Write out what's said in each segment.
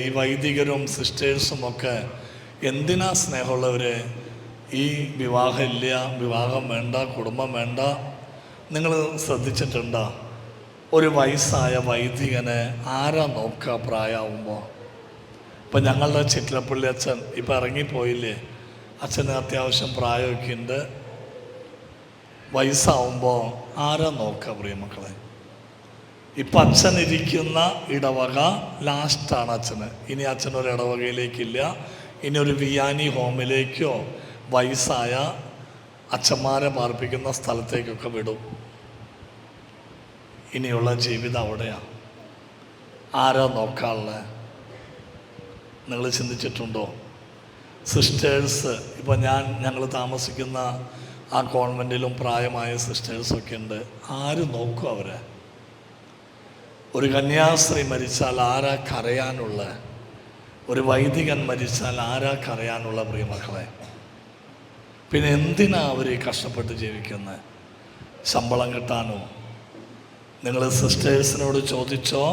ഈ വൈദികരും സിസ്റ്റേഴ്സും ഒക്കെ എന്തിനാ സ്നേഹമുള്ളവരെ ഈ വിവാഹം ഇല്ല, വിവാഹം വേണ്ട, കുടുംബം വേണ്ട? നിങ്ങൾ ശ്രദ്ധിച്ചിട്ടുണ്ടോ? ഒരു വയസ്സായ വൈദികനെ ആരാ നോക്കുക പ്രായമാകുമ്പോൾ? ഇപ്പം ഞങ്ങളുടെ ചിറ്റിലപ്പള്ളി അച്ഛൻ ഇപ്പം ഇറങ്ങിപ്പോയില്ലേ, അച്ഛന് അത്യാവശ്യം പ്രായമൊക്കെ ഉണ്ട്. വയസ്സാവുമ്പോൾ ആരാ നോക്കുക പ്രിയമക്കളെ? ഇപ്പം അച്ഛനിരിക്കുന്ന ഇടവക ലാസ്റ്റാണ് അച്ഛന്. ഇനി അച്ഛനൊരു ഇടവകയിലേക്കില്ല, ഇനി ഒരു വിയാനി ഹോമിലേക്കോ വയസ്സായ അച്ഛന്മാരെ പാർപ്പിക്കുന്ന സ്ഥലത്തേക്കൊക്കെ വിടും. ഇനിയുള്ള ജീവിതം അവിടെയാണ്. ആരാ നോക്കാനുള്ളത്? നിങ്ങൾ ചിന്തിച്ചിട്ടുണ്ടോ? സിസ്റ്റേഴ്സ് ഇപ്പം ഞങ്ങൾ താമസിക്കുന്ന ആ കോൺവെൻറ്റിലും പ്രായമായ സിസ്റ്റേഴ്സൊക്കെ ഉണ്ട്. ആര് നോക്കും അവരെ? ഒരു കന്യാസ്ത്രീ മരിച്ചാൽ ആരാ കരയാനുള്ള? ഒരു വൈദികൻ മരിച്ചാൽ ആരാ കരയാനുള്ള പ്രിയമക്കളെ? പിന്നെ എന്തിനാ അവർ കഷ്ടപ്പെട്ട് ജീവിക്കുന്നത്? ശമ്പളം കിട്ടാനോ? നിങ്ങൾ സിസ്റ്റേഴ്സിനോട് ചോദിച്ചോ,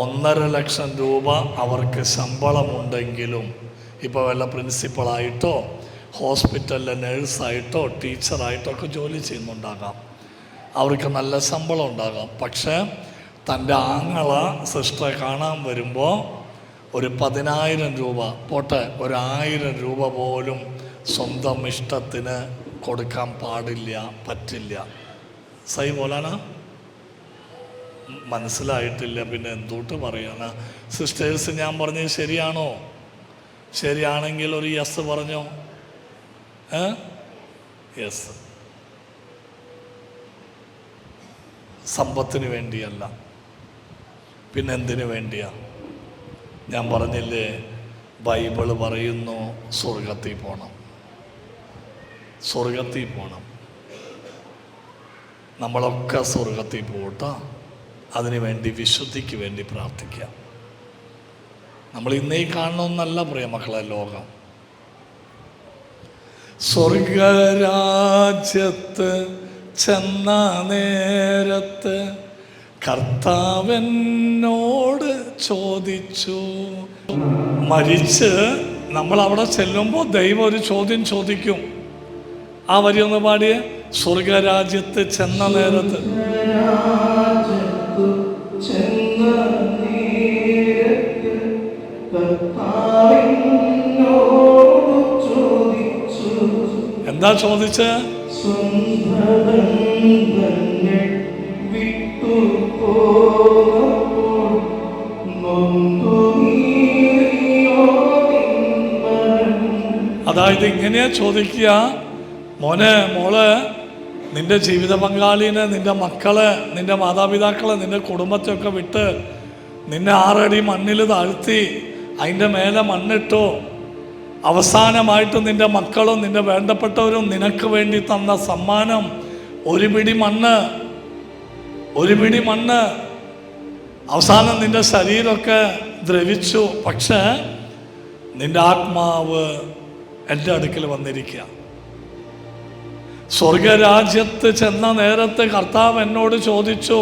1.5 ലക്ഷം രൂപ അവർക്ക് ശമ്പളമുണ്ടെങ്കിലും ഇപ്പോൾ വല്ല പ്രിൻസിപ്പളായിട്ടോ ഹോസ്പിറ്റലിലെ നേഴ്സായിട്ടോ ടീച്ചറായിട്ടോ ഒക്കെ ജോലി ചെയ്യുന്നുണ്ടാകാം, അവർക്ക് നല്ല ശമ്പളം ഉണ്ടാകാം. പക്ഷേ തൻ്റെ ആങ്ങള സിസ്റ്ററെ കാണാൻ വരുമ്പോൾ ഒരു 10,000 രൂപ പോട്ടെ, 1,000 രൂപ പോലും സ്വന്തം ഇഷ്ടത്തിന് കൊടുക്കാൻ പാടില്ല, പറ്റില്ല. സൈ പോലാനാ? മനസ്സിലായിട്ടില്ല, പിന്നെ എന്തോട്ട് പറയാനാ? സിസ്റ്റേഴ്സ്, ഞാൻ പറഞ്ഞത് ശരിയാണോ? ശരിയാണെങ്കിൽ ഒരു യെസ് പറഞ്ഞോ. യെസ്. സമ്പത്തിന് വേണ്ടിയല്ല, പിന്നെ എന്തിനു വേണ്ടിയാ? ഞാൻ പറഞ്ഞില്ലേ, ബൈബിള് പറയുന്നു സ്വർഗത്തിൽ പോകണം, സ്വർഗത്തിൽ പോകണം. നമ്മളൊക്കെ സ്വർഗത്തിൽ പോകട്ടോ. അതിനു വേണ്ടി വിശുദ്ധിക്ക് വേണ്ടി പ്രാർത്ഥിക്കാം. നമ്മൾ ഇന്നേ കാണണമെന്നല്ല പ്രിയമക്കളെ ലോകം. സ്വർഗരാജ്യത്ത് ചെന്ന നേരത്ത് കർത്താവെന്നോട് ചോദിച്ചു. മരിച്ച് നമ്മൾ അവിടെ ചെല്ലുമ്പോൾ ദൈവം ഒരു ചോദ്യം ചോദിക്കും. ആ വരി ഒന്ന് പാടിയേ. സ്വർഗരാജ്യത്ത് ചെന്ന നേരത്ത് എന്താ ചോദിച്ച? അതായത് ഇങ്ങനെയാ ചോദിക്കുക, മോനെ മോള്, നിന്റെ ജീവിത പങ്കാളിനെ, നിന്റെ മക്കളെ, നിന്റെ മാതാപിതാക്കളെ, നിന്റെ കുടുംബത്തെയൊക്കെ വിട്ട് നിന്നെ 6 അടി മണ്ണിൽ താഴ്ത്തി അതിൻ്റെ മേലെ മണ്ണിട്ടു. അവസാനമായിട്ട് നിന്റെ മക്കളും നിന്റെ വേണ്ടപ്പെട്ടവരും നിനക്ക് വേണ്ടി തന്ന സമ്മാനം ഒരു പിടി മണ്ണ്, ഒരു പിടി മണ്ണ്. അവസാനം നിന്റെ ശരീരമൊക്കെ ദ്രവിച്ചു, പക്ഷേ നിന്റെ ആത്മാവ് എൻ്റെ അടുക്കൽ വന്നിരിക്കുക. സ്വർഗരാജ്യത്ത് ചെന്ന നേരത്ത് കർത്താവ് എന്നോട് ചോദിച്ചു,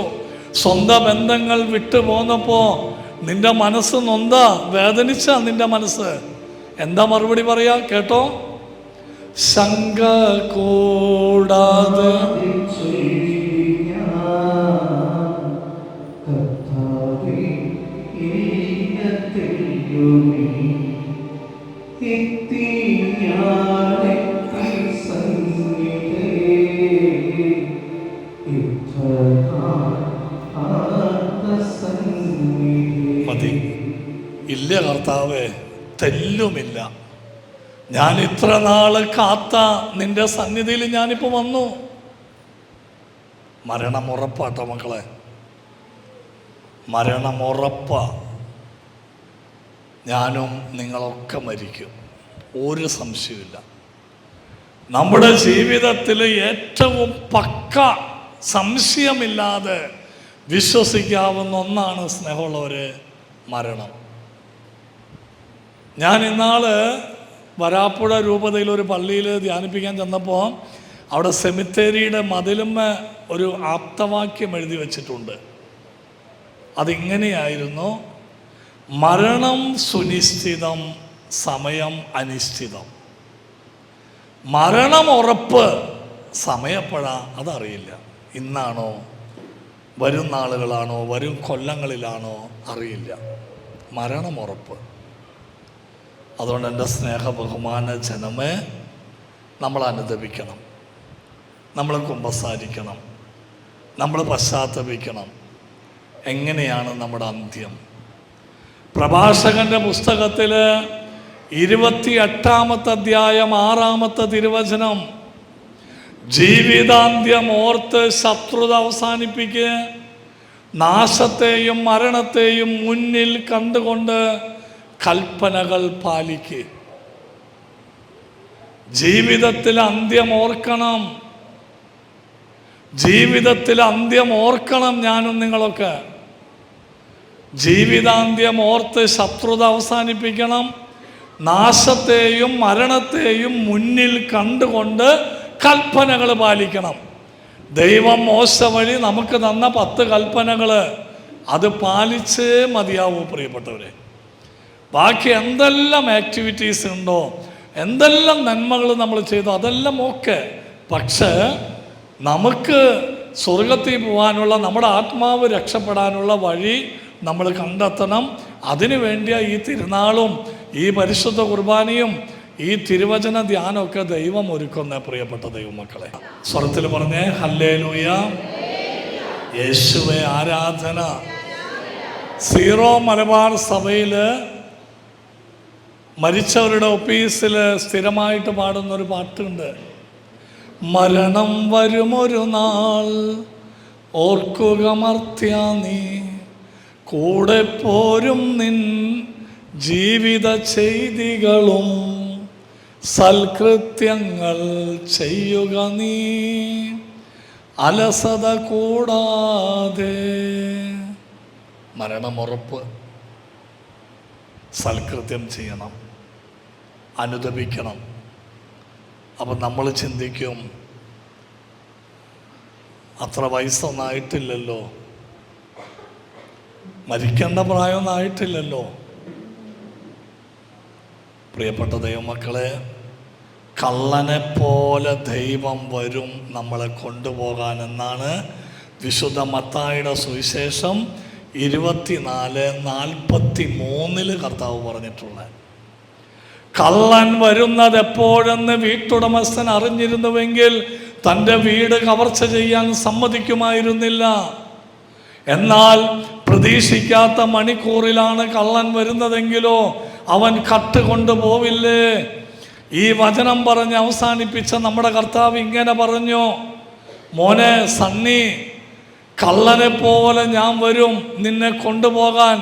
സ്വന്തം ബന്ധങ്ങൾ വിട്ടു പോന്നപ്പോ നിന്റെ മനസ്സ് നൊന്താ, വേദനിച്ച നിന്റെ മനസ്സ്? എന്താ മറുപടി പറയാ? കേട്ടോ. ശങ്ക കൂടാതെ മതി. ഇല്ല കർത്താവേ, തെല്ലുമില്ല. ഞാൻ ഇത്ര നാള് കാത്ത നിന്റെ സന്നിധിയിൽ ഞാനിപ്പോൾ വന്നു. മരണമുറപ്പാട്ടോ മക്കളെ, മരണമുറപ്പ. ഞാനും നിങ്ങളൊക്കെ മരിക്കും, ഒരു സംശയമില്ല. നമ്മുടെ ജീവിതത്തിൽ ഏറ്റവും പക്ക സംശയമില്ലാതെ വിശ്വസിക്കാവുന്ന ഒന്നാണ് സ്നേഹമുള്ളവരെ, മരണം. ഞാൻ ഇന്നാള് വരാപ്പുഴ രൂപതയിൽ ഒരു പള്ളിയിൽ ധ്യാനിപ്പിക്കാൻ ചെന്നപ്പോൾ അവിടെ സെമിത്തേരിയുടെ മതിലുമ്മ ഒരു ആപ്തവാക്യം എഴുതി വച്ചിട്ടുണ്ട്. അതിങ്ങനെയായിരുന്നു: മരണം സുനിശ്ചിതം, സമയം അനിശ്ചിതം. മരണം ഉറപ്പ്, സമയപ്പെടാ അതറിയില്ല. ഇന്നാണോ, വരും നാളുകളാണോ, വരും കൊല്ലങ്ങളിലാണോ അറിയില്ല. മരണം ഉറപ്പ്. അതുകൊണ്ട് എൻ്റെ സ്നേഹ ബഹുമാന ജനമേ, നമ്മൾ അനുദപിക്കണം, നമ്മൾ കുമ്പസാരിക്കണം, നമ്മൾ പശ്ചാത്തപിക്കണം. എങ്ങനെയാണ് നമ്മുടെ അന്ത്യം? പ്രഭാഷകന്റെ പുസ്തകത്തിൽ 28-ാമത്തെ അധ്യായം 6-ാമത്തെ തിരുവചനം, ജീവിതാന്ത്യം ഓർത്ത് ശത്രുത അവസാനിപ്പിക്കുക, നാശത്തെയും മരണത്തെയും മുന്നിൽ കണ്ടുകൊണ്ട് കൽപ്പനകൾ പാലിക്കുക. ജീവിതത്തിൽ അന്ത്യം ഓർക്കണം, ജീവിതത്തിൽ അന്ത്യം ഓർക്കണം. ഞാനും നിങ്ങളൊക്കെ ജീവിതാന്ത്യം ഓർത്ത് ശത്രുത അവസാനിപ്പിക്കണം, നാശത്തെയും മരണത്തെയും മുന്നിൽ കണ്ടുകൊണ്ട് കൽപ്പനകൾ പാലിക്കണം. ദൈവം മോശ വഴി നമുക്ക് തന്ന 10 കൽപ്പനകൾ അത് പാലിച്ചേ മതിയാവൂ പ്രിയപ്പെട്ടവരെ. ബാക്കി എന്തെല്ലാം ആക്ടിവിറ്റീസ് ഉണ്ടോ, എന്തെല്ലാം നന്മകൾ നമ്മൾ ചെയ്തോ, അതെല്ലാം ഓക്കെ. പക്ഷേ നമുക്ക് സ്വർഗത്തിൽ പോകാനുള്ള, നമ്മുടെ ആത്മാവ് രക്ഷപ്പെടാനുള്ള വഴി നമ്മൾ കണ്ടെത്തണം. അതിനു വേണ്ടിയാ ഈ തിരുനാളും ഈ പരിശുദ്ധ കുർബാനയും ഈ തിരുവചന ധ്യാനമൊക്കെ ദൈവം ഒരുക്കുന്ന പ്രിയപ്പെട്ട ദൈവമക്കളെ. സ്വരത്തിൽ പറഞ്ഞേ ഹല്ലേലൂയ, യേശുവേ ആരാധന. സീറോ മലബാർ സഭയിൽ മരിച്ചവരുടെ ഓഫീസിൽ സ്ഥിരമായിട്ട് പാടുന്നൊരു പാട്ടുണ്ട്. മരണം വരുമൊരു നാൾ ഓർക്കുക മർത്യ നീ, കൂടെ പോരും നിൻ ജീവിത ചെയ്തികളും, സൽകൃത്യങ്ങൾ ചെയ്യുക നീ അലസത കൂടാതെ. മരണമുറപ്പ്, സൽകൃത്യം ചെയ്യണം, അനുദപിക്കണം. അപ്പം നമ്മൾ ചിന്തിക്കും, അത്ര വയസ്സൊന്നും ആയിട്ടില്ലല്ലോ, മരിക്കേണ്ട പ്രായമൊന്നും ആയിട്ടില്ലല്ലോ. പ്രിയപ്പെട്ട ദൈവമക്കളെ, കള്ളനെ പോലെ ദൈവം വരും നമ്മളെ കൊണ്ടുപോകാൻ എന്നാണ് വിശുദ്ധ മത്തായിയുടെ സുവിശേഷം 24:43 കർത്താവ് പറഞ്ഞിട്ടുള്ളത്. കള്ളൻ വരുന്നത് എപ്പോഴെന്ന് വീട്ടുടമസ്ഥൻ അറിഞ്ഞിരുന്നുവെങ്കിൽ തൻ്റെ വീട് കവർച്ച ചെയ്യാൻ സമ്മതിക്കുമായിരുന്നില്ല. എന്നാൽ പ്രതീക്ഷിക്കാത്ത മണിക്കൂറിലാണ് കള്ളൻ വരുന്നതെങ്കിലോ അവൻ കട്ട് കൊണ്ടുപോവില്ലേ? ഈ വചനം പറഞ്ഞ് അവസാനിപ്പിച്ച നമ്മുടെ കർത്താവ് ഇങ്ങനെ പറഞ്ഞു, മോനെ സണ്ണി, കള്ളനെ പോലെ ഞാൻ വരും നിന്നെ കൊണ്ടുപോകാൻ.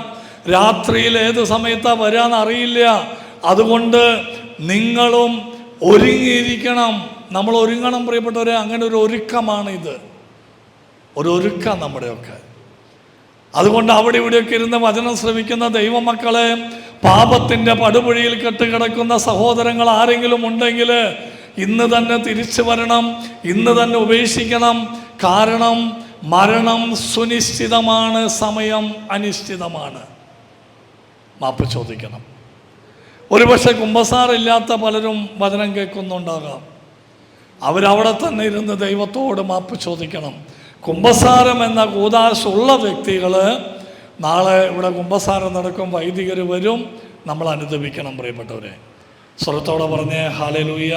രാത്രിയിൽ ഏത് സമയത്താണ് വരാന്ന് അറിയില്ല. അതുകൊണ്ട് നിങ്ങളും ഒരുങ്ങിയിരിക്കണം. നമ്മൾ ഒരുങ്ങണം പ്രിയപ്പെട്ടവരെ. അങ്ങനെ ഒരു ഒരുക്കമാണ് ഇത്, ഒരു ഒരുക്കം നമ്മുടെയൊക്കെ. അതുകൊണ്ട് അവിടെ ഇവിടെയൊക്കെ ഇരുന്ന് വചനം ശ്രവിക്കുന്ന ദൈവമക്കളെ, പാപത്തിൻ്റെ പടുകുഴിയിൽ കെട്ടുകിടക്കുന്ന സഹോദരങ്ങൾ ആരെങ്കിലും ഉണ്ടെങ്കിൽ ഇന്ന് തന്നെ തിരിച്ചു വരണം, ഇന്ന് തന്നെ ഉപേക്ഷിക്കണം. കാരണം മരണം സുനിശ്ചിതമാണ്, സമയം അനിശ്ചിതമാണ്. മാപ്പ് ചോദിക്കണം. ഒരുപക്ഷെ കുമ്പസാരമില്ലാത്ത പലരും വചനം കേൾക്കുന്നുണ്ടാകാം. അവരവിടെ തന്നെ ഇരുന്ന് ദൈവത്തോട് മാപ്പ് ചോദിക്കണം. കുമ്പസാരം എന്ന കൂദാശുള്ള വ്യക്തികൾ നാളെ ഇവിടെ കുമ്പസാരം നടക്കും, വൈദികർ വരും, നമ്മൾ അനുദപിക്കണം പ്രിയപ്പെട്ടവരെ. സ്വരത്തോടെ പറഞ്ഞേ ഹല്ലേലൂയ,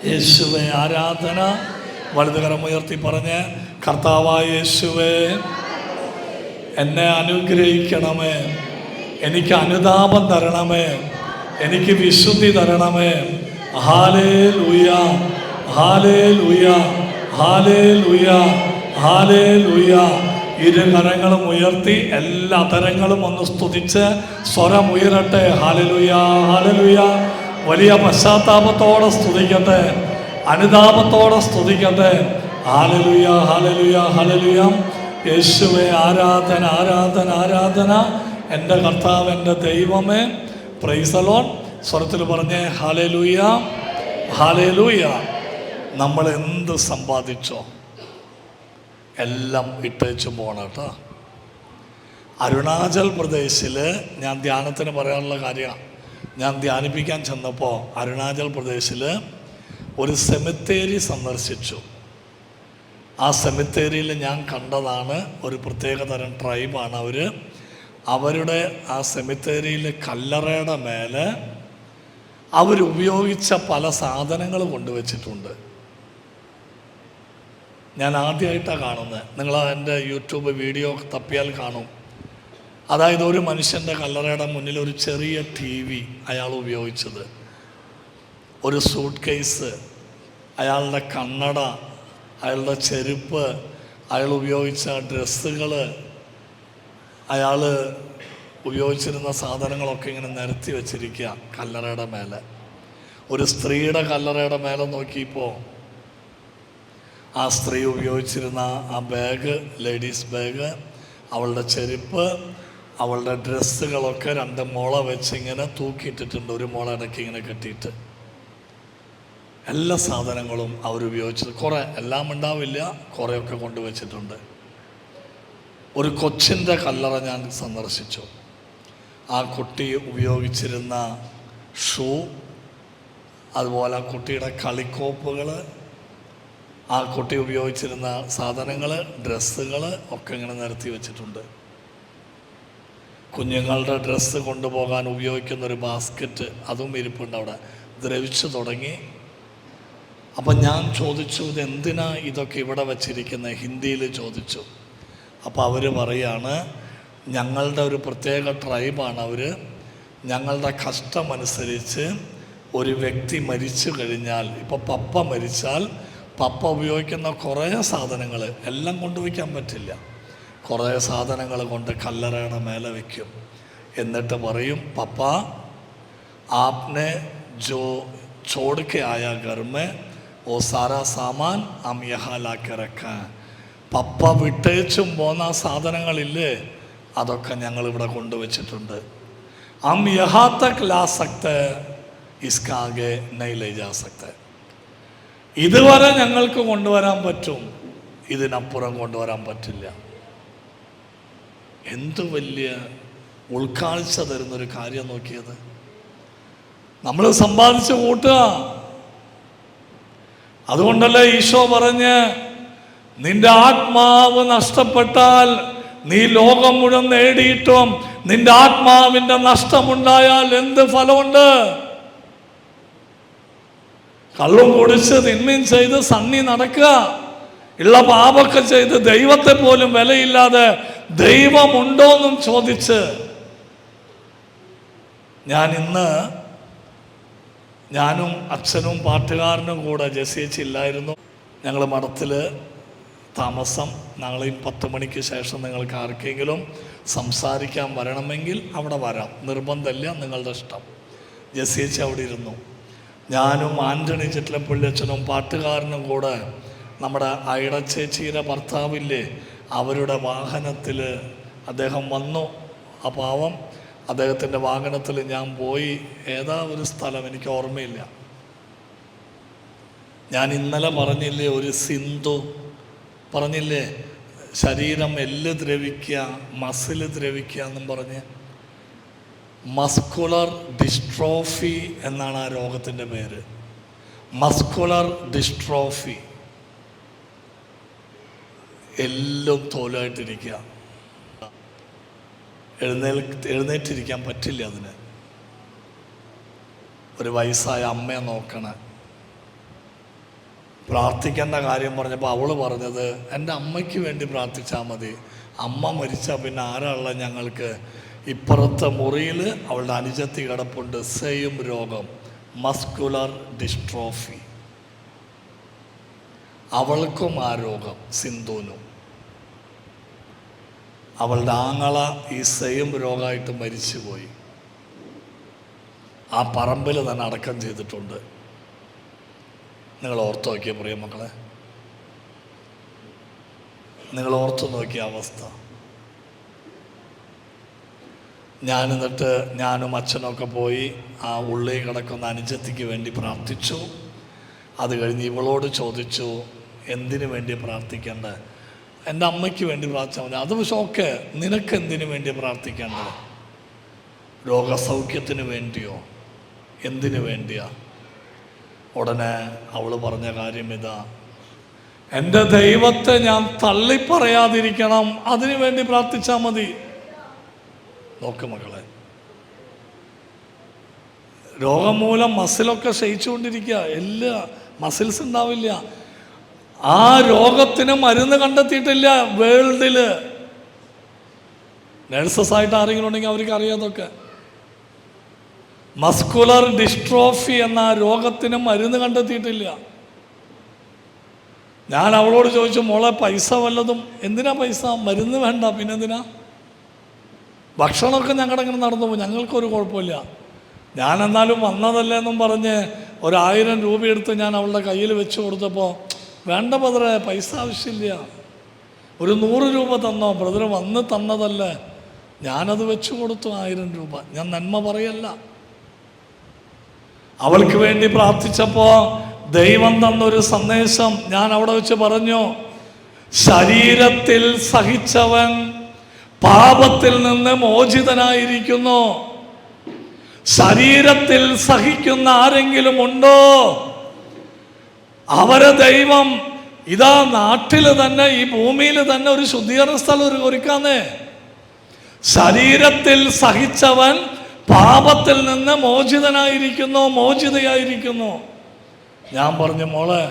യേശുവേ ആരാധന. വലതുകരമുയർത്തി പറഞ്ഞ് കർത്താവായ യേശുവേ എന്നെ അനുഗ്രഹിക്കണമേ, എനിക്ക് അനുതാപം തരണമേ, എനിക്ക് വിശുദ്ധി തരണമേ. Hallelujah, hallelujah, hallelujah, hallelujah. ഇരു കരങ്ങളും ഉയർത്തി എല്ലാ തരങ്ങളും ഒന്ന് സ്തുതിച്ച് സ്വരം ഉയരട്ടെ. Hallelujah, hallelujah. വലിയ പശ്ചാത്താപത്തോടെ സ്തുതിക്കട്ടെ, അനുതാപത്തോടെ സ്തുതിക്കട്ടെ. Hallelujah, hallelujah, hallelujah. യേശുവേ ആരാധന, ആരാധന, ആരാധന. എൻ്റെ കർത്താവ്, എൻ്റെ ദൈവമേ. Praise the lord. സ്വരത്തിൽ പറഞ്ഞേ ഹല്ലേലൂയ, ഹല്ലേലൂയ. നമ്മൾ എന്ത് സമ്പാദിച്ചോ എല്ലാം ഇട്ടേച്ചു പോകണം കേട്ടോ. അരുണാചൽ പ്രദേശിൽ ഞാൻ ധ്യാനത്തിന് പറയാനുള്ള കാര്യമാണ്. ഞാൻ ധ്യാനിപ്പിക്കാൻ ചെന്നപ്പോൾ അരുണാചൽ പ്രദേശിൽ ഒരു സെമിത്തേരി സന്ദർശിച്ചു. ആ സെമിത്തേരിയിൽ ഞാൻ കണ്ടതാണ് ഒരു പ്രത്യേകതരം ട്രൈബാണ് അവരുടെ ആ സെമിത്തേരിയിൽ കല്ലറയുടെ മേലെ അവരുപയോഗിച്ച പല സാധനങ്ങൾ കൊണ്ടുവച്ചിട്ടുണ്ട്. ഞാൻ ആദ്യമായിട്ടാണ് കാണുന്നത്. നിങ്ങൾ എൻ്റെ യൂട്യൂബ് വീഡിയോ തപ്പിയാൽ കാണും. അതായത് ഒരു മനുഷ്യൻ്റെ കല്ലറയുടെ മുന്നിൽ ഒരു ചെറിയ TV അയാൾ ഉപയോഗിച്ചത്, ഒരു സൂട്ട് കേസ്, അയാളുടെ കണ്ണട, അയാളുടെ ചെരുപ്പ്, അയാൾ ഉപയോഗിച്ച ഡ്രസ്സുകൾ, അയാൾ ഉപയോഗിച്ചിരുന്ന സാധനങ്ങളൊക്കെ ഇങ്ങനെ നിരത്തി വച്ചിരിക്കുക കല്ലറയുടെ മേലെ. ഒരു സ്ത്രീയുടെ കല്ലറയുടെ മേലെ നോക്കിയപ്പോൾ ആ സ്ത്രീ ഉപയോഗിച്ചിരുന്ന ആ ബാഗ്, ലേഡീസ് ബാഗ്, അവളുടെ ചെരുപ്പ്, അവളുടെ ഡ്രസ്സുകളൊക്കെ 2 മുള വെച്ച് ഇങ്ങനെ തൂക്കിയിട്ടിട്ടുണ്ട്. ഒരു മുള ഇടയ്ക്ക് ഇങ്ങനെ കെട്ടിയിട്ട് എല്ലാ സാധനങ്ങളും അവരുപയോഗിച്ചത്. കുറേ, എല്ലാം ഉണ്ടാവില്ല, കുറേയൊക്കെ കൊണ്ടുവച്ചിട്ടുണ്ട്. ഒരു കൊച്ചിൻ്റെ കല്ലറ ഞാൻ സന്ദർശിച്ചു. ആ കുട്ടി ഉപയോഗിച്ചിരുന്ന ഷൂ, അതുപോലെ ആ കുട്ടിയുടെ കളിക്കോപ്പുകൾ, ആ കുട്ടി ഉപയോഗിച്ചിരുന്ന സാധനങ്ങൾ, ഡ്രസ്സുകൾ ഒക്കെ ഇങ്ങനെ നിരത്തി വെച്ചിട്ടുണ്ട്. കുഞ്ഞുങ്ങളുടെ ഡ്രസ്സ് കൊണ്ടുപോകാൻ ഉപയോഗിക്കുന്നൊരു ബാസ്ക്കറ്റ്, അതും ഇരിപ്പുണ്ട് അവിടെ, ദ്രവിച്ചു തുടങ്ങി. അപ്പം ഞാൻ ചോദിച്ചു, ഇതെന്തിനാ ഇതൊക്കെ ഇവിടെ വച്ചിരിക്കുന്നത്? ഹിന്ദിയിൽ ചോദിച്ചു. അപ്പോൾ അവർ പറയാണ്, ഞങ്ങളുടെ ഒരു പ്രത്യേക ട്രൈബാണ് ഞങ്ങളുടെ കഷ്ടമനുസരിച്ച് ഒരു വ്യക്തി മരിച്ചു കഴിഞ്ഞാൽ, ഇപ്പോൾ പപ്പ മരിച്ചാൽ പപ്പ ഉപയോഗിക്കുന്ന കുറേ സാധനങ്ങൾ എല്ലാം കൊണ്ടുവയ്ക്കാൻ പറ്റില്ല. കുറേ സാധനങ്ങൾ കൊണ്ട് കല്ലറയുടെ മേലെ വയ്ക്കും. എന്നിട്ട് പറയും, പപ്പ ആപ്നെ ജോ छोड़ के आया घर में वो सारा सामान हम यहाँ ला के रखा. പപ്പ വിട്ടേച്ചും പോന്ന സാധനങ്ങളില്ലേ, അതൊക്കെ ഞങ്ങളിവിടെ കൊണ്ടുവച്ചിട്ടുണ്ട്. हम यहाँ तक ला सकते, इसका आगे नहीं ले जा सकते. ഇതുവരെ ഞങ്ങൾക്ക് കൊണ്ടുവരാൻ പറ്റും, ഇതിനപ്പുറം കൊണ്ടുവരാൻ പറ്റില്ല. എന്ത് വലിയ ഉൾക്കാഴ്ച തരുന്നൊരു കാര്യം നോക്കിയത്. നമ്മൾ സമ്പാദിച്ച് കൂട്ടുക. അതുകൊണ്ടല്ലേ ഈശോ പറഞ്ഞ്, നിന്റെ ആത്മാവ് നഷ്ടപ്പെട്ടാൽ നീ ലോകം മുഴുവൻ നേടിയിട്ടും നിന്റെ ആത്മാവിൻ്റെ നഷ്ടമുണ്ടായാൽ എന്ത് ഫലമുണ്ട്? കള്ളും കുടിച്ച് തിന്മയും ചെയ്ത് സണ്ണി നടക്കുക, ഉള്ള പാപമൊക്കെ ചെയ്ത് ദൈവത്തെ പോലും വിലയില്ലാതെ ദൈവമുണ്ടോന്നും ചോദിച്ച്. ഞാനും അച്ഛനും പാട്ടുകാരനും കൂടെ, ജെസിയേച്ചി ഇല്ലായിരുന്നു, ഞങ്ങൾ മഠത്തിൽ താമസം. നാളെ 10 മണിക്ക് ശേഷം നിങ്ങൾക്ക് ആർക്കെങ്കിലും സംസാരിക്കാൻ വരണമെങ്കിൽ അവിടെ വരാം, നിർബന്ധമില്ല, നിങ്ങളുടെ ഇഷ്ടം. ജെസിയേച്ചി അവിടെ ഇരുന്നു. ഞാനും ആൻ്റണി ചിറ്റലപ്പള്ളി അച്ഛനും പാട്ടുകാരനും കൂടെ നമ്മുടെ ഐഡ ചേച്ചിയുടെ ഭർത്താവില്ലേ, അവരുടെ വാഹനത്തിൽ അദ്ദേഹം വന്നു. ആ പാവം അദ്ദേഹത്തിൻ്റെ വാഹനത്തിൽ ഞാൻ പോയി. ഏതാ ഒരു സ്ഥലം എനിക്ക് ഓർമ്മയില്ല. ഞാൻ ഇന്നലെ പറഞ്ഞില്ലേ, ഒരു സിന്ധു പറഞ്ഞില്ലേ, ശരീരം എല്ല് ദ്രവിക്കുക, മസിൽ ദ്രവിക്കുക എന്നും പറഞ്ഞ്. മസ്കുലർ ഡിസ്ട്രോഫി എന്നാണ് ആ രോഗത്തിൻ്റെ പേര്. Muscular dystrophy. എല്ലാം തോലായിട്ടിരിക്കുക, എഴുന്നേറ്റിരിക്കാൻ പറ്റില്ല. അതിന് ഒരു വയസ്സായ അമ്മയെ നോക്കണേ. പ്രാർത്ഥിക്കേണ്ട കാര്യം പറഞ്ഞപ്പോൾ അവൾ പറഞ്ഞത്, എൻ്റെ അമ്മയ്ക്ക് വേണ്ടി പ്രാർത്ഥിച്ചാൽ മതി, അമ്മ മരിച്ചാൽ പിന്നെ ആരാളുള്ള ഞങ്ങൾക്ക്. ഇപ്പുറത്തെ മുറിയിൽ അവളുടെ അനുജത്തി കിടപ്പുണ്ട്, സെയിം രോഗം, മസ്കുലർ ഡിസ്ട്രോഫി. അവൾക്കും ആ രോഗം, സിന്ധുവിനും. അവളുടെ ആങ്ങള ഈ സെയിം രോഗമായിട്ട് മരിച്ചുപോയി. ആ പറമ്പിൽ തന്നെ അടക്കം ചെയ്തിട്ടുണ്ട്. നിങ്ങൾ ഓർത്തു നോക്കിയ പ്രിയ മക്കളെ, നിങ്ങൾ ഓർത്തു നോക്കിയ അവസ്ഥ. ഞാനും അച്ഛനൊക്കെ പോയി ആ ഉള്ളിൽ കിടക്കുന്ന അനുജത്തിക്ക് വേണ്ടി പ്രാർത്ഥിച്ചു. അത് കഴിഞ്ഞ് ഇവളോട് ചോദിച്ചു, എന്തിനു വേണ്ടി പ്രാർത്ഥിക്കേണ്ടത്? എൻ്റെ അമ്മയ്ക്ക് വേണ്ടി പ്രാർത്ഥിച്ചാൽ മതി. അത് പക്ഷെ ഓക്കെ, നിനക്ക് എന്തിനു വേണ്ടി പ്രാർത്ഥിക്കേണ്ടത്? രോഗസൗഖ്യത്തിന് വേണ്ടിയോ? എന്തിനു വേണ്ടിയാ? ഉടനെ അവൾ പറഞ്ഞ കാര്യം ഇതാ, എൻ്റെ ദൈവത്തെ ഞാൻ തള്ളിപ്പറയാതിരിക്കണം, അതിനു വേണ്ടി പ്രാർത്ഥിച്ചാൽ മതി. നോക്ക് മക്കളെ, രോഗം മൂലം മസിലൊക്കെ ക്ഷയിച്ചുകൊണ്ടിരിക്കുക, എല്ലാ മസിൽസ് ഉണ്ടാവില്ല. ആ രോഗത്തിന് മരുന്ന് കണ്ടെത്തിയിട്ടില്ല വേൾഡില്. നഴ്സസ് ആയിട്ട് ആരെങ്കിലും ഉണ്ടെങ്കിൽ അവർക്ക് അറിയാതൊക്കെ. മസ്കുലർ ഡിസ്ട്രോഫി എന്ന രോഗത്തിന് മരുന്ന് കണ്ടെത്തിയിട്ടില്ല. ഞാൻ അവളോട് ചോദിച്ചു, മോളെ പൈസ വല്ലതും? എന്തിനാ പൈസ? മരുന്ന് വേണ്ട, പിന്നെന്തിനാ? ഭക്ഷണമൊക്കെ ഞങ്ങളുടെ ഇങ്ങനെ നടന്നു പോകും, ഞങ്ങൾക്കൊരു കുഴപ്പമില്ല. ഞാനെന്നാലും വന്നതല്ലേ എന്നും പറഞ്ഞ് 1000 രൂപ എടുത്ത് ഞാൻ അവളുടെ കയ്യിൽ വെച്ച് കൊടുത്തപ്പോൾ, വേണ്ട ബ്രദറെ, പൈസ ആവശ്യമില്ല, ഒരു 100 രൂപ തന്നോ, ബ്രദർ വന്ന് തന്നതല്ലേ. ഞാനത് വെച്ച് കൊടുത്തു 1000 രൂപ. ഞാൻ നന്മ പറയല്ല. അവൾക്ക് വേണ്ടി പ്രാർത്ഥിച്ചപ്പോൾ ദൈവം തന്നൊരു സന്ദേശം ഞാൻ അവിടെ വെച്ച് പറഞ്ഞു. ശരീരത്തിൽ സഹിച്ചവൻ പാപത്തിൽ നിന്ന് മോചിതനായിരിക്കുന്നു. ശരീരത്തിൽ സഹിക്കുന്ന ആരെങ്കിലും ഉണ്ടോ? അവരെ ദൈവം ഇതാ നാട്ടിൽ തന്നെ, ഈ ഭൂമിയിൽ തന്നെ ഒരു ശുദ്ധീകരണ സ്ഥലം ഒരുക്കാന്നേ. ശരീരത്തിൽ സഹിച്ചവൻ പാപത്തിൽ നിന്ന് മോചിതനായിരിക്കുന്നു, മോചിതയായിരിക്കുന്നു. ഞാൻ പറഞ്ഞു, മോളെ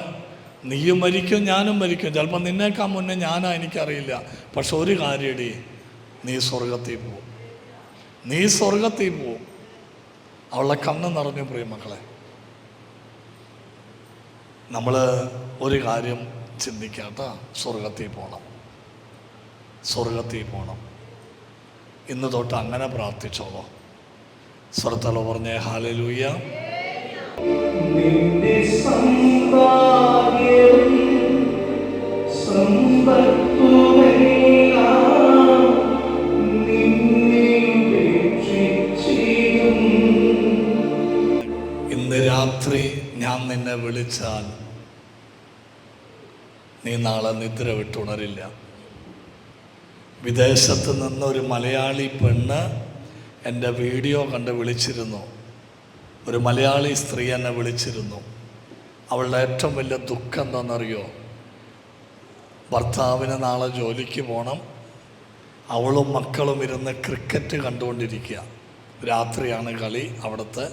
നീയും മരിക്കും ഞാനും മരിക്കും, ചിലപ്പോൾ നിന്നേക്കാൾ മുന്നേ ഞാനാ, എനിക്കറിയില്ല. പക്ഷെ ഒരു കാര്യടി, നീ സ്വർഗത്തിൽ പോവും, നീ സ്വർഗത്തിൽ പോവും. അവളുടെ കണ്ണ് നിറഞ്ഞു. പ്രിയമക്കളെ, നമ്മൾ ഒരു കാര്യം ചിന്തിക്കാത്ത, സ്വർഗത്തിൽ പോകണം, സ്വർഗത്തിൽ പോകണം. ഇന്ന് തൊട്ട് അങ്ങനെ പ്രാർത്ഥിച്ചോളൂ. സ്വർത്തല പറഞ്ഞേ ഹല്ലേലൂയ. ഇന്ന് രാത്രി ഞാൻ നിന്നെ വിളിച്ചാൽ നീ നാളെ നിദ്ര വിട്ടുണരില്ല. വിദേശത്ത് നിന്നൊരു മലയാളി പെണ്ണ് എൻ്റെ വീഡിയോ കണ്ട് വിളിച്ചിരുന്നു. ഒരു മലയാളി സ്ത്രീ എന്നെ വിളിച്ചിരുന്നു. അവളുടെ ഏറ്റവും വലിയ ദുഃഖം എന്താണെന്നറിയോ? ഭർത്താവിന് നാളെ ജോലിക്ക് പോകണം. അവളും മക്കളും ഇരുന്ന് ക്രിക്കറ്റ് കണ്ടുകൊണ്ടിരിക്കുക. രാത്രിയാണ് കളി അവിടുത്തെ.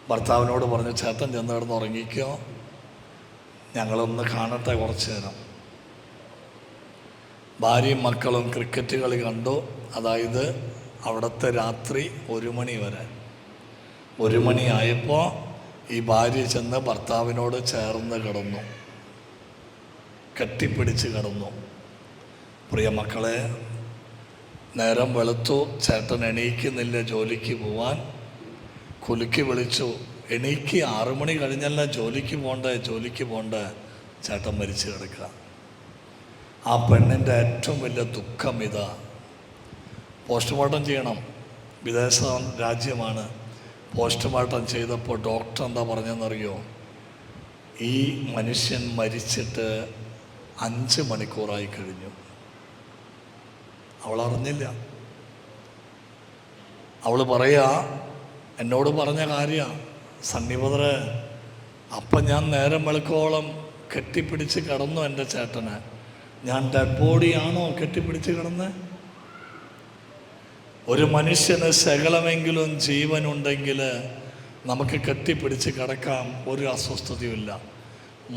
ഭർത്താവിനോട് പറഞ്ഞു, ചേട്ടൻ ചെന്ന് കിടന്ന് ഉറങ്ങിക്കോ, ഞങ്ങളൊന്ന് കാണട്ടെ കുറച്ച് നേരം. ഭാര്യയും മക്കളും ക്രിക്കറ്റ് കളി കണ്ടു. അതായത് അവിടുത്തെ രാത്രി 1 മണി വരെ. 1 മണിയായപ്പോൾ ഈ ഭാര്യ ചെന്ന് ഭർത്താവിനോട് ചേർന്ന് കിടന്നു, കെട്ടിപ്പിടിച്ച് കിടന്നു. പ്രിയ മക്കളെ, നേരം വെളുത്തു, ചേട്ടൻ എണീക്കുന്നില്ല ജോലിക്ക് പോവാൻ. കുലുക്കി വിളിച്ചു, എണീക്ക്, 6 മണി കഴിഞ്ഞല്ല, ജോലിക്ക് പോണ്ടേ. ചേട്ടൻ മരിച്ചു കിടക്കുക. ആ പെണ്ണിൻ്റെ ഏറ്റവും വലിയ ദുഃഖം ഇതാ. പോസ്റ്റ്മോർട്ടം ചെയ്യണം, വിദേശ രാജ്യമാണ്. പോസ്റ്റ്മോർട്ടം ചെയ്തപ്പോൾ ഡോക്ടർ എന്താ പറഞ്ഞതെന്നറിയോ? ഈ മനുഷ്യൻ മരിച്ചിട്ട് 5 മണിക്കൂറായി കഴിഞ്ഞു. അവൾ അറിഞ്ഞില്ല. അവൾ പറയാ, എന്നോട് പറഞ്ഞ കാര്യമാണ്, സണ്ണി ബ്രദറെ, അപ്പം ഞാൻ നേരം വെളുക്കോളം കെട്ടിപ്പിടിച്ച് കിടന്നു എൻ്റെ ചേട്ടനെ. ഞാൻ ഡെഡ് ബോഡിയാണോ കെട്ടിപ്പിടിച്ച് കിടന്ന്? ഒരു മനുഷ്യന് ശകലമെങ്കിലും ജീവനുണ്ടെങ്കിൽ നമുക്ക് കെട്ടിപ്പിടിച്ച് കിടക്കാം, ഒരു അസ്വസ്ഥതയുമില്ല.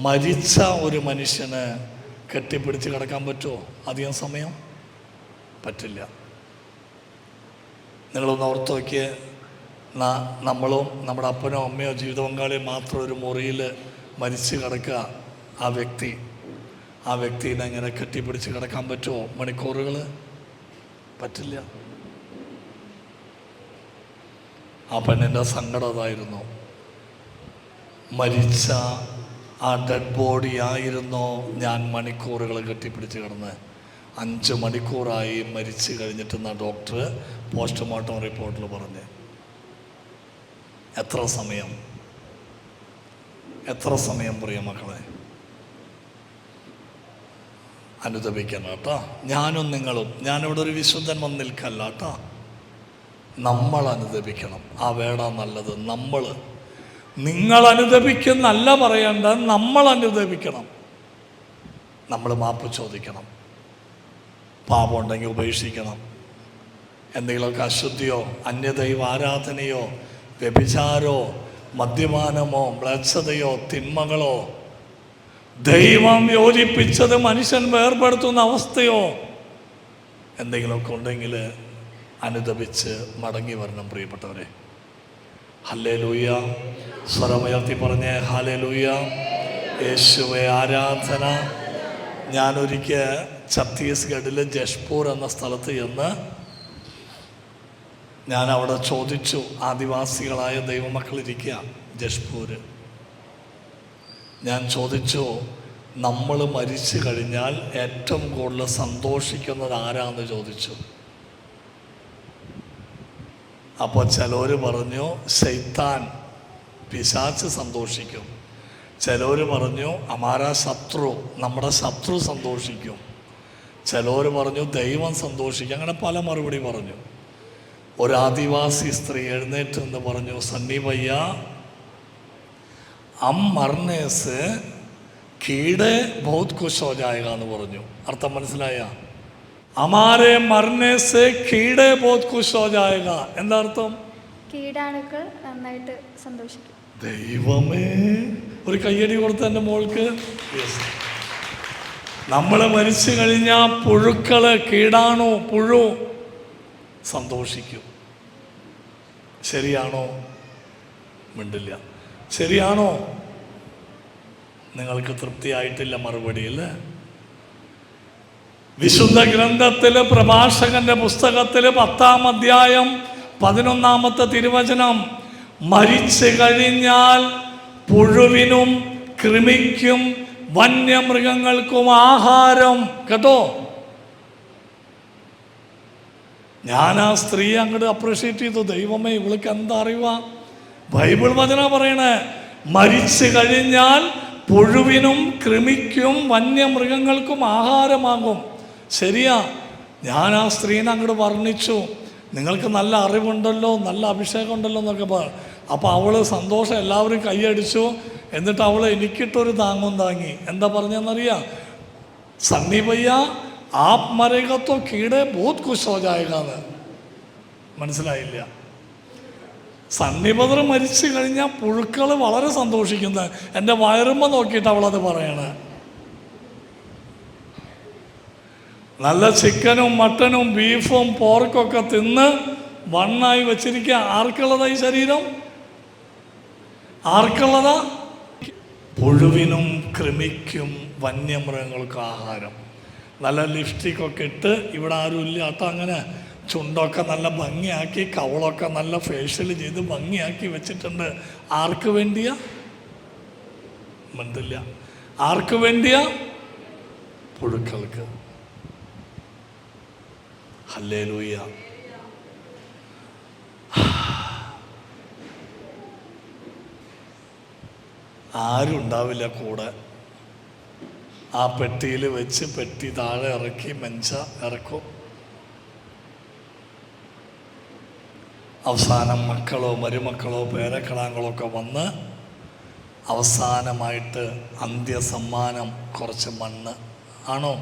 മരിച്ച ഒരു മനുഷ്യന് കെട്ടിപ്പിടിച്ച് കിടക്കാൻ പറ്റുമോ അധികം സമയം? പറ്റില്ല. നിങ്ങളൊന്ന് ഓർത്ത് നോക്കിയേ, നമ്മളും നമ്മുടെ അപ്പനോ അമ്മയോ ജീവിത പങ്കാളിയോ മാത്രം ഒരു മുറിയിൽ മരിച്ച് കിടക്കുക. ആ വ്യക്തിനെ ഇങ്ങനെ കെട്ടിപ്പിടിച്ച് കിടക്കാൻ പറ്റുമോ മണിക്കൂറുകൾ? പറ്റില്ല. ആ പെണ്ണിൻ്റെ സങ്കടം അതായിരുന്നു. മരിച്ച ആ ഡെഡ് ബോഡി ആയിരുന്നോ ഞാൻ മണിക്കൂറുകൾ കെട്ടിപ്പിടിച്ച് കിടന്ന്? 5 മണിക്കൂറായി മരിച്ചു കഴിഞ്ഞിട്ടെന്ന ഡോക്ടർ പോസ്റ്റ്മോർട്ടം റിപ്പോർട്ടിൽ പറഞ്ഞ്. എത്ര സമയം പ്രിയ മക്കളെ? അനുദപിക്കണം കേട്ടോ. ഞാനും നിങ്ങളും, ഞാനിവിടെ ഒരു വിശുദ്ധൻ വന്ന് നിൽക്കല്ല കേട്ടോ. നമ്മൾ അനുദപിക്കണം. ആ വേടാ നല്ലത്. നിങ്ങൾ അനുദപിക്കുന്നല്ല പറയേണ്ട, നമ്മൾ അനുദപിക്കണം. നമ്മൾ മാപ്പ് ചോദിക്കണം. പാപം ഉണ്ടെങ്കിൽ ഉപേക്ഷിക്കണം. എന്തെങ്കിലുമൊക്കെ അശുദ്ധിയോ അന്യദൈവ ആരാധനയോ വ്യഭിചാരോ മദ്യപാനമോ മ്ലേച്ഛതയോ തിന്മകളോ ദൈവം യോജിപ്പിച്ചത് മനുഷ്യൻ വേർപെടുത്തുന്ന അവസ്ഥയോ എന്തെങ്കിലുമൊക്കെ ഉണ്ടെങ്കിൽ അനുദപിച്ച് മടങ്ങി വരണം പ്രിയപ്പെട്ടവരെ. ഹല്ലേലൂയ. സ്വരമുയർത്തി പറഞ്ഞേ ഹല്ലേലൂയ. യേശുവേ ആരാധന. ഞാനൊരിക്കൽ ഛത്തീസ്ഗഡിലെ ജഷ്പൂർ എന്ന സ്ഥലത്ത് ചെന്ന് ഞാൻ അവിടെ ചോദിച്ചു. ആദിവാസികളായ ദൈവമക്കളിരിക്കുക ജഷ്പൂര്. ഞാൻ ചോദിച്ചു, നമ്മൾ മരിച്ചു കഴിഞ്ഞാൽ ഏറ്റവും കൂടുതൽ സന്തോഷിക്കുന്നത് ആരാന്ന് ചോദിച്ചു. അപ്പോൾ ചിലർ പറഞ്ഞു ശൈത്താൻ, പിശാച് സന്തോഷിക്കും. ചിലർ പറഞ്ഞു അമാരാ ശത്രു, നമ്മുടെ ശത്രു സന്തോഷിക്കും. ചിലർ പറഞ്ഞു ദൈവം സന്തോഷിക്കും. അങ്ങനെ പല മറുപടി പറഞ്ഞു. ഒരു ആദിവാസി സ്ത്രീ എഴുന്നേറ്റ് എന്ന് പറഞ്ഞു, സണ്ണി ഭയ്യ हम मरने से कीड़े बहुत खुश हो जाएगा എന്ന് പറഞ്ഞു. അർത്ഥം മനസ്സിലായ? हमारे मरने से कीड़े बहुत खुश हो जाएगा. എന്താ അർത്ഥം? കീടാണുക്കൾ നന്നായിട്ട് സന്തോഷിക്കും. ദൈവമേ, ഒരു കയ്യടി കൊടുത്ത എൻ്റെ മോൾക്ക്. നമ്മൾ മരിച്ചു കഴിഞ്ഞാൽ പുഴുക്കള്, കീടാണു, പുഴു സന്തോഷിക്കും. ശരിയാണോ? മിണ്ടില്ല. ശരിയാണോ? നിങ്ങൾക്ക് തൃപ്തിയായിട്ടില്ല മറുപടി അല്ലേ? വിശുദ്ധ ഗ്രന്ഥത്തില് പ്രഭാഷകന്റെ പുസ്തകത്തില് 10-ാം അധ്യായം 11-ാമത്തെ തിരുവചനം, മരിച്ചു കഴിഞ്ഞാൽ പുഴുവിനും കൃമിക്കും വന്യമൃഗങ്ങൾക്കും ആഹാരം. കേട്ടോ? ഞാൻ ആ സ്ത്രീ അങ്ങോട്ട് അപ്രീഷിയേറ്റ് ചെയ്തു. ദൈവമേ, ഇവൾക്ക് എന്താ അറിയുക? ബൈബിൾ വചന പറയണേ, മരിച്ചു കഴിഞ്ഞാൽ പുഴുവിനും കൃമിക്കും വന്യമൃഗങ്ങൾക്കും ആഹാരമാകും. ശരിയാ. ഞാൻ ആ സ്ത്രീനെ അങ്ങോട്ട് വർണ്ണിച്ചു. നിങ്ങൾക്ക് നല്ല അറിവുണ്ടല്ലോ, നല്ല അഭിഷേകം ഉണ്ടല്ലോ എന്നൊക്കെ പറഞ്ഞു. അപ്പോൾ അവള് സന്തോഷം, എല്ലാവരും കൈയടിച്ചു. എന്നിട്ട് അവൾ എനിക്കിട്ടൊരു താങ്ങും താങ്ങി. എന്താ പറഞ്ഞെന്നറിയാം? സണ്ണി ഭയ്യ ആപ് മരേഗത്തോ കീടെ ബഹുത് ഖുശ് ഹോ ജായേഗാന്ന്. മനസ്സിലായില്ല? സണ്ണിബദർ മരിച്ചു കഴിഞ്ഞാൽ പുഴുക്കൾ വളരെ സന്തോഷിക്കുന്നത്. എൻ്റെ വയറുമ്പോൾ നോക്കിയിട്ട് അവളത് പറയണേ. നല്ല ചിക്കനും മട്ടനും ബീഫും പോർക്കൊക്കെ തിന്ന് വണ്ണായി വെച്ചിരിക്കുക. ആർക്കുള്ളതാ ഈ ശരീരം? ആർക്കുള്ളതാ? പുഴുവിനും കൃമിക്കും വന്യമൃഗങ്ങൾക്കും ആഹാരം. നല്ല ലിപ്സ്റ്റിക്കൊക്കെ ഇട്ട്, ഇവിടെ ആരും ഇല്ല കേട്ടോ, അങ്ങനെ ചുണ്ടൊക്കെ നല്ല ഭംഗിയാക്കി, കവളൊക്കെ നല്ല ഫേഷ്യൽ ചെയ്ത് ഭംഗിയാക്കി വെച്ചിട്ടുണ്ട്. ആർക്ക് വേണ്ടിയാ? മിണ്ടില്ല. ആർക്ക് വേണ്ടിയാ? പുഴുക്കൾക്ക്. ഹല്ലേലൂയ. ആരും ഉണ്ടാവില്ല കൂടെ. ആ പെട്ടിയിൽ വെച്ച് പെട്ടി താഴെ ഇറക്കി മെഞ്ച ഇറക്കും. അവസാനം മക്കളോ മരുമക്കളോ പേരക്കിടാങ്ങളോ ഒക്കെ വന്ന് അവസാനമായിട്ട് അന്ത്യസമ്മാനം കുറച്ച് മണ്ണ് ആണോ,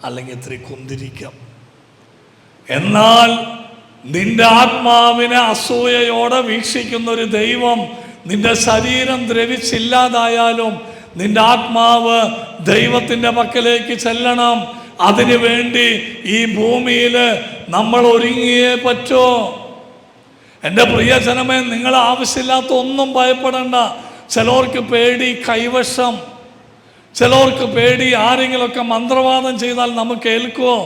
അല്ലെങ്കിൽ ഇത്തിരി കുന്തിരിക്കം. എന്നാൽ നിന്റെ ആത്മാവിനെ അസൂയയോടെ വീക്ഷിക്കുന്നൊരു ദൈവം നിന്റെ ശരീരം ദ്രവിച്ചില്ലാതായാലും നിന്റെ ആത്മാവ് ദൈവത്തിൻ്റെ പക്കലേക്ക് ചെല്ലണം. അതിനു വേണ്ടി ഈ ഭൂമിയിൽ നമ്മൾ ഒരുങ്ങിയേ പറ്റൂ. എൻ്റെ പ്രിയജനമേ, നിങ്ങൾ ആവശ്യമില്ലാത്ത ഒന്നും ഭയപ്പെടണ്ട. ചിലർക്ക് പേടി കൈവശം, ചിലർക്ക് പേടി ആരെങ്കിലുമൊക്കെ മന്ത്രവാദം ചെയ്താൽ നമുക്ക് ഏൽക്കുമോ,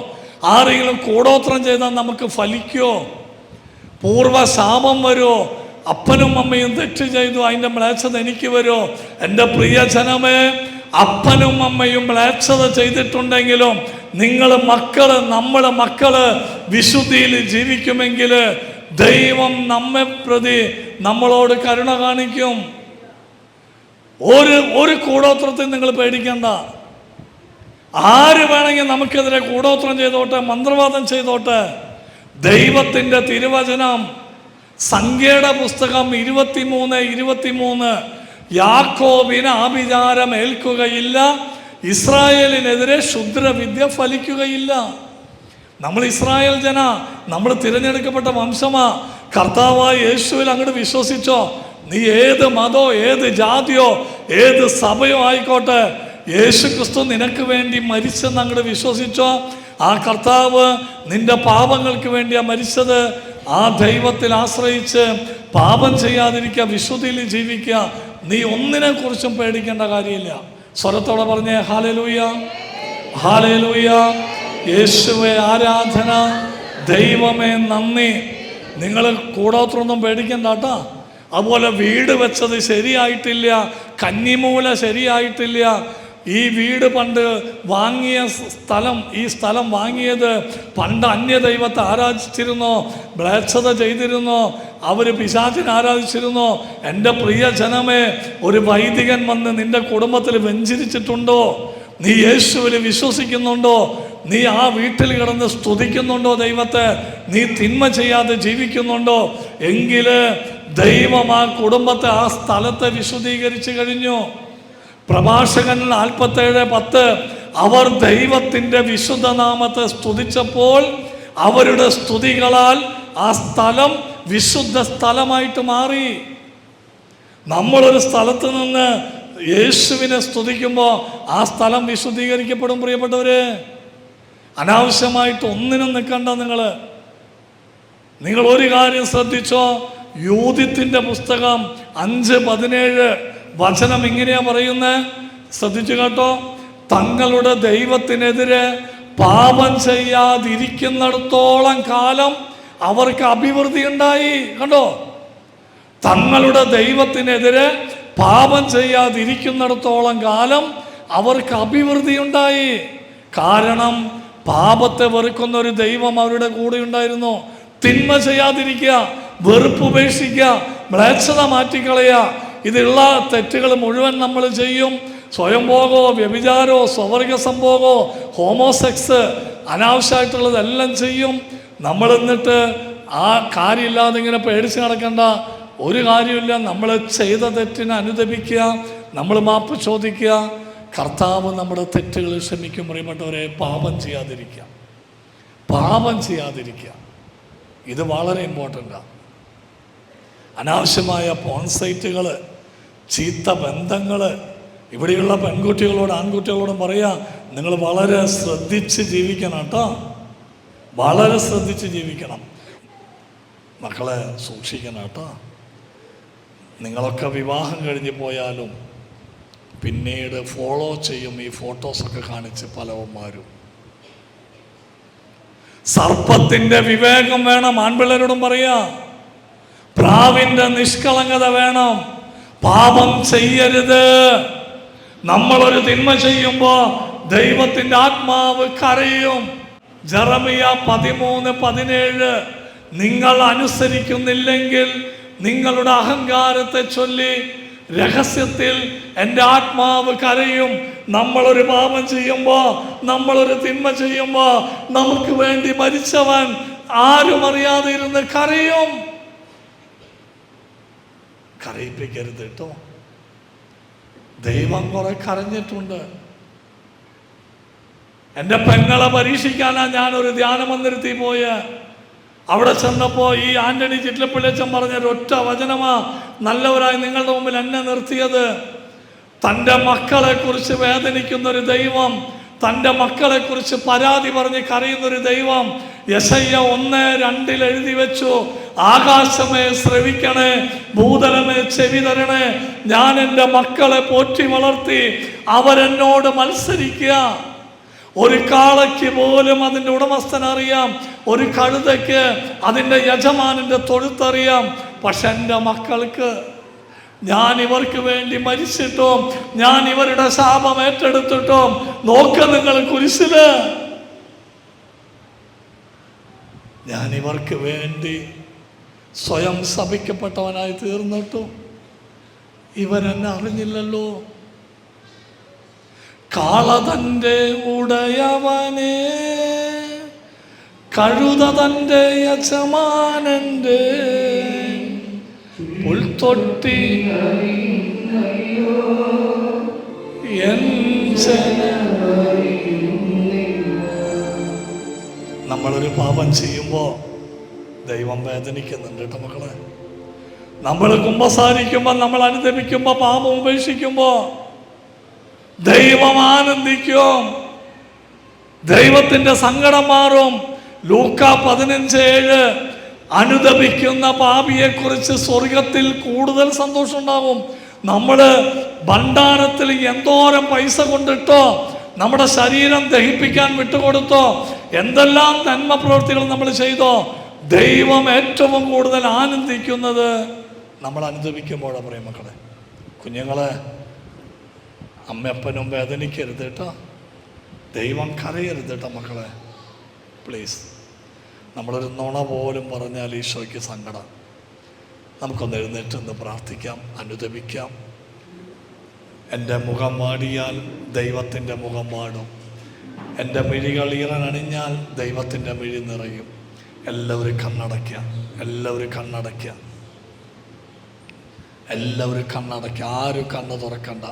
ആരെങ്കിലും കൂടോത്രം ചെയ്താൽ നമുക്ക് ഫലിക്കുമോ, പൂർവ്വശാപം വരുമോ, അപ്പനും അമ്മയും തെറ്റ് ചെയ്തു അതിൻ്റെ മ്ലേച്ഛത എനിക്ക് വരുമോ? എൻ്റെ പ്രിയജനമേ, അപ്പനും അമ്മയും മ്ലേച്ഛത ചെയ്തിട്ടുണ്ടെങ്കിലും നമ്മളെ മക്കള് വിശുദ്ധിയിൽ ജീവിക്കുമെങ്കിൽ ദൈവം നമ്മെ പ്രതി നമ്മളോട് കരുണ കാണിക്കും. ഒരു കൂടോത്രത്തിൽ നിങ്ങൾ പേടിക്കണ്ട. ആര് വേണമെങ്കിൽ നമുക്കെതിരെ കൂടോത്രം ചെയ്തോട്ടെ, മന്ത്രവാദം ചെയ്തോട്ടെ. ദൈവത്തിൻ്റെ തിരുവചനം സംഖ്യയുടെ പുസ്തകം 23:23 യാക്കോബിന് ആഭിചാരം ഏൽക്കുകയില്ല, ഇസ്രായേലിനെതിരെ ക്ഷുദ്രവിദ്യ ഫലിക്കുകയില്ല. നമ്മൾ ഇസ്രായേൽ ജന, നമ്മൾ തിരഞ്ഞെടുക്കപ്പെട്ട വംശമാ. കർത്താവായ യേശുവിൽ അങ്ങോട്ട് വിശ്വസിച്ചോ. നീ ഏത് മതമോ ഏത് ജാതിയോ ഏത് സഭയോ ആയിക്കോട്ടെ, യേശു ക്രിസ്തു നിനക്ക് വേണ്ടി മരിച്ചെന്ന് അങ്ങോട്ട് വിശ്വസിച്ചോ. ആ കർത്താവ് നിന്റെ പാപങ്ങൾക്ക് വേണ്ടിയാണ് മരിച്ചത്. ആ ദൈവത്തിൽ ആശ്രയിച്ച് പാപം ചെയ്യാതിരിക്കുക, വിശുദ്ധിയിൽ ജീവിക്കുക. നീ ഒന്നിനെ കുറിച്ചും പേടിക്കേണ്ട കാര്യമില്ല. സ്വരത്തോടെ പറഞ്ഞേ ഹല്ലേലൂയ, ഹല്ലേലൂയ. യേശുവേ ആരാധന, ദൈവമേ നന്ദി. നിങ്ങൾ കൂടോത്രമൊന്നും പേടിക്കണ്ട കേട്ടോ. അതുപോലെ വീട് വെച്ചത് ശരിയായിട്ടില്ല, കന്നിമൂല ശരിയായിട്ടില്ല. ഈ വീട് പണ്ട് വാങ്ങിയ സ്ഥലം, ഈ സ്ഥലം വാങ്ങിയത് പണ്ട് അന്യദൈവത്തെ ആരാധിച്ചിരുന്നോ, മ്ലേച്ഛത ചെയ്തിരുന്നോ, അവർ പിശാചിനെ ആരാധിച്ചിരുന്നോ? എൻ്റെ പ്രിയ ജനമേ, ഒരു വൈദികൻ വന്ന് നിന്റെ കുടുംബത്തിൽ വെഞ്ചരിച്ചിട്ടുണ്ടോ? നീ യേശുവിൽ വിശ്വസിക്കുന്നുണ്ടോ? നീ ആ വീട്ടിൽ കിടന്ന് സ്തുതിക്കുന്നുണ്ടോ ദൈവത്തെ? നീ തിന്മ ചെയ്യാതെ ജീവിക്കുന്നുണ്ടോ? എങ്കിൽ ദൈവം ആ കുടുംബത്തെ, ആ സ്ഥലത്തെ വിശുദ്ധീകരിച്ചു കഴിഞ്ഞു. പ്രഭാഷകൻ 47:10 അവർ ദൈവത്തിൻ്റെ വിശുദ്ധ നാമത്തെ സ്തുതിച്ചപ്പോൾ അവരുടെ സ്തുതികളാൽ ആ സ്ഥലം വിശുദ്ധ സ്ഥലമായിട്ട് മാറി. നമ്മളൊരു സ്ഥലത്ത് നിന്ന് യേശുവിനെ സ്തുതിക്കുമ്പോൾ ആ സ്ഥലം വിശുദ്ധീകരിക്കപ്പെടും. പ്രിയപ്പെട്ടവര്, അനാവശ്യമായിട്ട് ഒന്നിനും നിൽക്കണ്ട. നിങ്ങൾ ഒരു കാര്യം ശ്രദ്ധിച്ചോ. യൂതിത്തിൻ്റെ പുസ്തകം 5:17 വചനം ഇങ്ങനെയാ പറയുന്നത്, ശ്രദ്ധിച്ചു കേട്ടോ. തങ്ങളുടെ ദൈവത്തിനെതിരെ പാപം ചെയ്യാതിരിക്കുന്നിടത്തോളം കാലം അവർക്ക് അഭിവൃദ്ധി ഉണ്ടായി. കണ്ടോ, തങ്ങളുടെ ദൈവത്തിനെതിരെ പാപം ചെയ്യാതിരിക്കുന്നിടത്തോളം കാലം അവർക്ക് അഭിവൃദ്ധി ഉണ്ടായി. കാരണം പാപത്തെ വെറുക്കുന്ന ഒരു ദൈവം അവരുടെ കൂടെ ഉണ്ടായിരുന്നു. തിന്മ ചെയ്യാതിരിക്കുക, വെറുപ്പുപേക്ഷിക്കുക, മ്ലേച്ഛത മാറ്റിക്കളയുക. ഇതുള്ള തെറ്റുകൾ മുഴുവൻ നമ്മൾ ചെയ്യും. സ്വയംഭോഗോ, വ്യഭിചാരോ, സ്വവർഗ സംഭോഗോ, ഹോമോസെക്സ്, അനാവശ്യമായിട്ടുള്ളതെല്ലാം ചെയ്യും. നമ്മൾ എന്നിട്ട് ആ കാര്യമില്ലാതെ ഇങ്ങനെ പേടിച്ച് നടക്കണ്ട. ഒരു കാര്യമില്ല. നമ്മൾ ചെയ്ത തെറ്റിനെ അനുദപിക്കുക, നമ്മൾ മാപ്പ് ചോദിക്കുക. കർത്താവ് നമ്മുടെ തെറ്റുകൾ ക്ഷമിക്കും. പ്രിയപ്പെട്ടവരെ, പാപം ചെയ്യാതിരിക്കുക, പാപം ചെയ്യാതിരിക്കുക. ഇത് വളരെ ഇമ്പോർട്ടൻ്റാണ്. അനാവശ്യമായ പോൺ സൈറ്റുകൾ, ചീത്ത ബന്ധങ്ങൾ. ഇവിടെയുള്ള പെൺകുട്ടികളോട് ആൺകുട്ടികളോടും പറയാം, നിങ്ങൾ വളരെ ശ്രദ്ധിച്ച് ജീവിക്കണം കേട്ടോ, വളരെ ശ്രദ്ധിച്ച് ജീവിക്കണം. മക്കളെ സൂക്ഷിക്കണം കേട്ടോ. നിങ്ങളൊക്കെ വിവാഹം കഴിഞ്ഞ് പോയാലും പിന്നീട് ഫോളോ ചെയ്യും ഈ ഫോട്ടോസൊക്കെ കാണിച്ച് പലവന്മാരും. സർപ്പത്തിൻ്റെ വിവേകം വേണം. ആൺപിള്ളേരോടും പറയാ, പ്രാവിൻ്റെ നിഷ്കളങ്കത വേണം. പാപം ചെയ്യരുത്. നമ്മളൊരു തിന്മ ചെയ്യുമ്പോൾ ദൈവത്തിൻ്റെ ആത്മാവ് കരയും. ജെറമിയ 13:17 നിങ്ങൾ അനുസരിക്കുന്നില്ലെങ്കിൽ നിങ്ങളുടെ അഹങ്കാരത്തെ ചൊല്ലി രഹസ്യത്തിൽ എൻ്റെ ആത്മാവ് കരയും. നമ്മളൊരു പാപം ചെയ്യുമ്പോൾ, നമ്മളൊരു തിന്മ ചെയ്യുമ്പോൾ നമുക്ക് വേണ്ടി മരിച്ചവൻ ആരും അറിയാതെ ഇരുന്ന് കരയും. കരയിപ്പിക്കരുത് കേട്ടോ. ദൈവം കുറെ കരഞ്ഞിട്ടുണ്ട്. എൻ്റെ പെങ്ങളെ പരീക്ഷിക്കാനാ ഞാനൊരു ധ്യാന മന്ദിരത്തിൽ പോയ. അവിടെ ചെന്നപ്പോൾ ഈ ആന്റണി ചിറ്റലപ്പിള്ളച്ചൻ പറഞ്ഞൊരൊറ്റ വചനമാ നല്ലവരായി നിങ്ങളുടെ മുമ്പിൽ എന്നെ നിർത്തിയത്. തൻ്റെ മക്കളെ കുറിച്ച് വേദനിക്കുന്നൊരു ദൈവം, തൻ്റെ മക്കളെ കുറിച്ച് പരാതി പറഞ്ഞ് കരയുന്നൊരു ദൈവം. യെശയ്യ 1:2 എഴുതി വെച്ചു, ആകാശമേ ശ്രവിക്കണേ, ഭൂതലമേ ചെവി തരണേ. ഞാൻ എൻ്റെ മക്കളെ പോറ്റി വളർത്തി, അവരെന്നോട് മത്സരിക്കുക. ഒരു കാളയ്ക്ക് പോലും അതിൻ്റെ ഉടമസ്ഥൻ അറിയാം, ഒരു കഴുതയ്ക്ക് അതിൻ്റെ യജമാനൻ്റെ തൊഴുത്തറിയാം. പക്ഷെ എൻ്റെ മക്കൾക്ക് ഞാൻ ഇവർക്ക് വേണ്ടി മരിച്ചിട്ടും, ഞാൻ ഇവരുടെ ശാപം ഏറ്റെടുത്തിട്ടും, നോക്ക നിങ്ങൾ കുരിശില്, ഞാൻ ഇവർക്ക് വേണ്ടി സ്വയം ശപിക്കപ്പെട്ടവനായി തീർന്നിട്ടും ഇവരെന്നെ അറിഞ്ഞില്ലല്ലോ. കാള തൻ്റെ ഉടയവനെ, കഴുത തൻ്റെ യജമാനന്റെ, പുൽത്തൊട്ടി നമ്മളൊരു പാപം ചെയ്യുമ്പോൾ ദൈവം വേദനിക്കുന്നുണ്ട് കേട്ടോ മക്കളെ. നമ്മൾ കുമ്പസാരിക്കുമ്പോൾ, നമ്മൾ അനുദപിക്കുമ്പോൾ, പാപം ഉപേക്ഷിക്കുമ്പോൾ ദൈവം ആനന്ദിക്കും. ദൈവത്തിൻ്റെ സങ്കടം മാറും. ലൂക്കാ 15:7 അനുദപിക്കുന്ന പാപിയെക്കുറിച്ച് സ്വർഗത്തിൽ കൂടുതൽ സന്തോഷം ഉണ്ടാകും. നമ്മൾ ഭണ്ഡാരത്തിൽ എന്തോരം പൈസ കൊണ്ടിട്ടോ, നമ്മുടെ ശരീരം ദഹിപ്പിക്കാൻ വിട്ടുകൊടുത്തോ, എന്തെല്ലാം നന്മ പ്രവൃത്തികൾ നമ്മൾ ചെയ്തോ, ദൈവം ഏറ്റവും കൂടുതൽ ആനന്ദിക്കുന്നത് നമ്മൾ അനുദപിക്കുമ്പോഴാണ്. പറയും മക്കളെ, കുഞ്ഞുങ്ങളെ, അമ്മയപ്പനും വേദനിക്കരുത് കേട്ടോ, ദൈവം കരയരുത് കേട്ടോ മക്കളെ, പ്ലീസ്. നമ്മളൊരു നുണ പോലും പറഞ്ഞാൽ ഈശോയ്ക്ക് സങ്കടം. നമുക്കൊന്ന് എഴുന്നേറ്റൊന്ന് പ്രാർത്ഥിക്കാം, അനുദപിക്കാം. എൻ്റെ മുഖം വാടിയാൽ ദൈവത്തിൻ്റെ മുഖം വാടും. എൻ്റെ മിഴികൾ ഈറനണിഞ്ഞാൽ ദൈവത്തിൻ്റെ മിഴി നിറയും. എല്ലാവരും കണ്ണടയ്ക്കുക, എല്ലാവരും കണ്ണടയ്ക്കുക, എല്ലാവരും കണ്ണടയ്ക്കുക. ആരും കണ്ണ് തുറക്കണ്ട.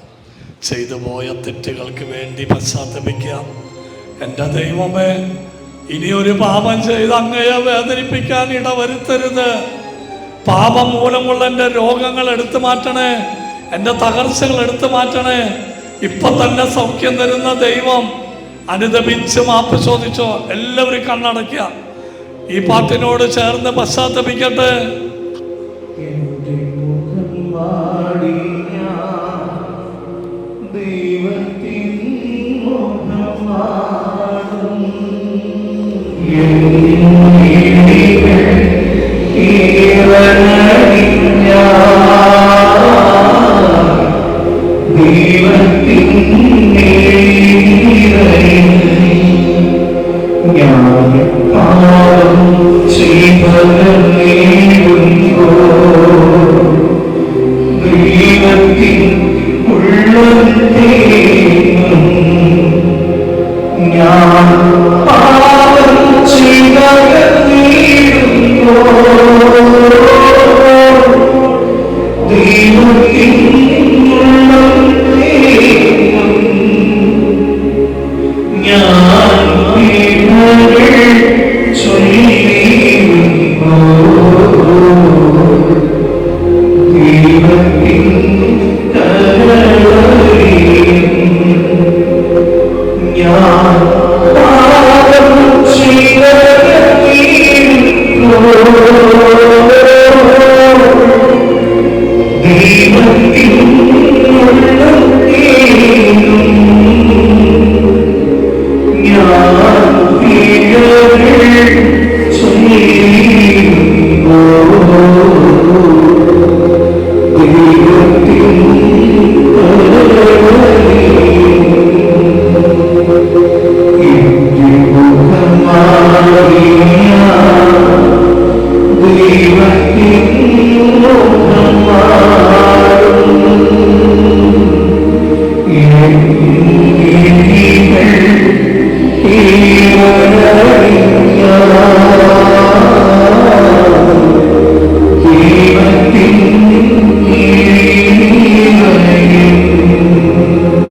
ചെയ്തു പോയ തെറ്റുകൾക്ക് വേണ്ടി പശ്ചാത്തപിക്കുക. എൻ്റെ ദൈവമേ, ഇനിയൊരു പാപം ചെയ്ത് അങ്ങയെ വേദനിപ്പിക്കാൻ ഇടവരുത്തരുത്. പാപം മൂലമുള്ള എൻ്റെ രോഗങ്ങൾ എടുത്തു മാറ്റണേ, എൻ്റെ തകർച്ചകൾ എടുത്തു മാറ്റണേ. ഇപ്പൊ തന്നെ സൗഖ്യം തരുന്ന ദൈവം. അനുദപിച്ച് മാപ്പ് ചോദിച്ചോ. എല്ലാവരും കണ്ണടയ്ക്കുക. ഈ പാട്ടിനോട് ചേർന്ന് പശ്ചാത്തപിക്കട്ടെ. Maria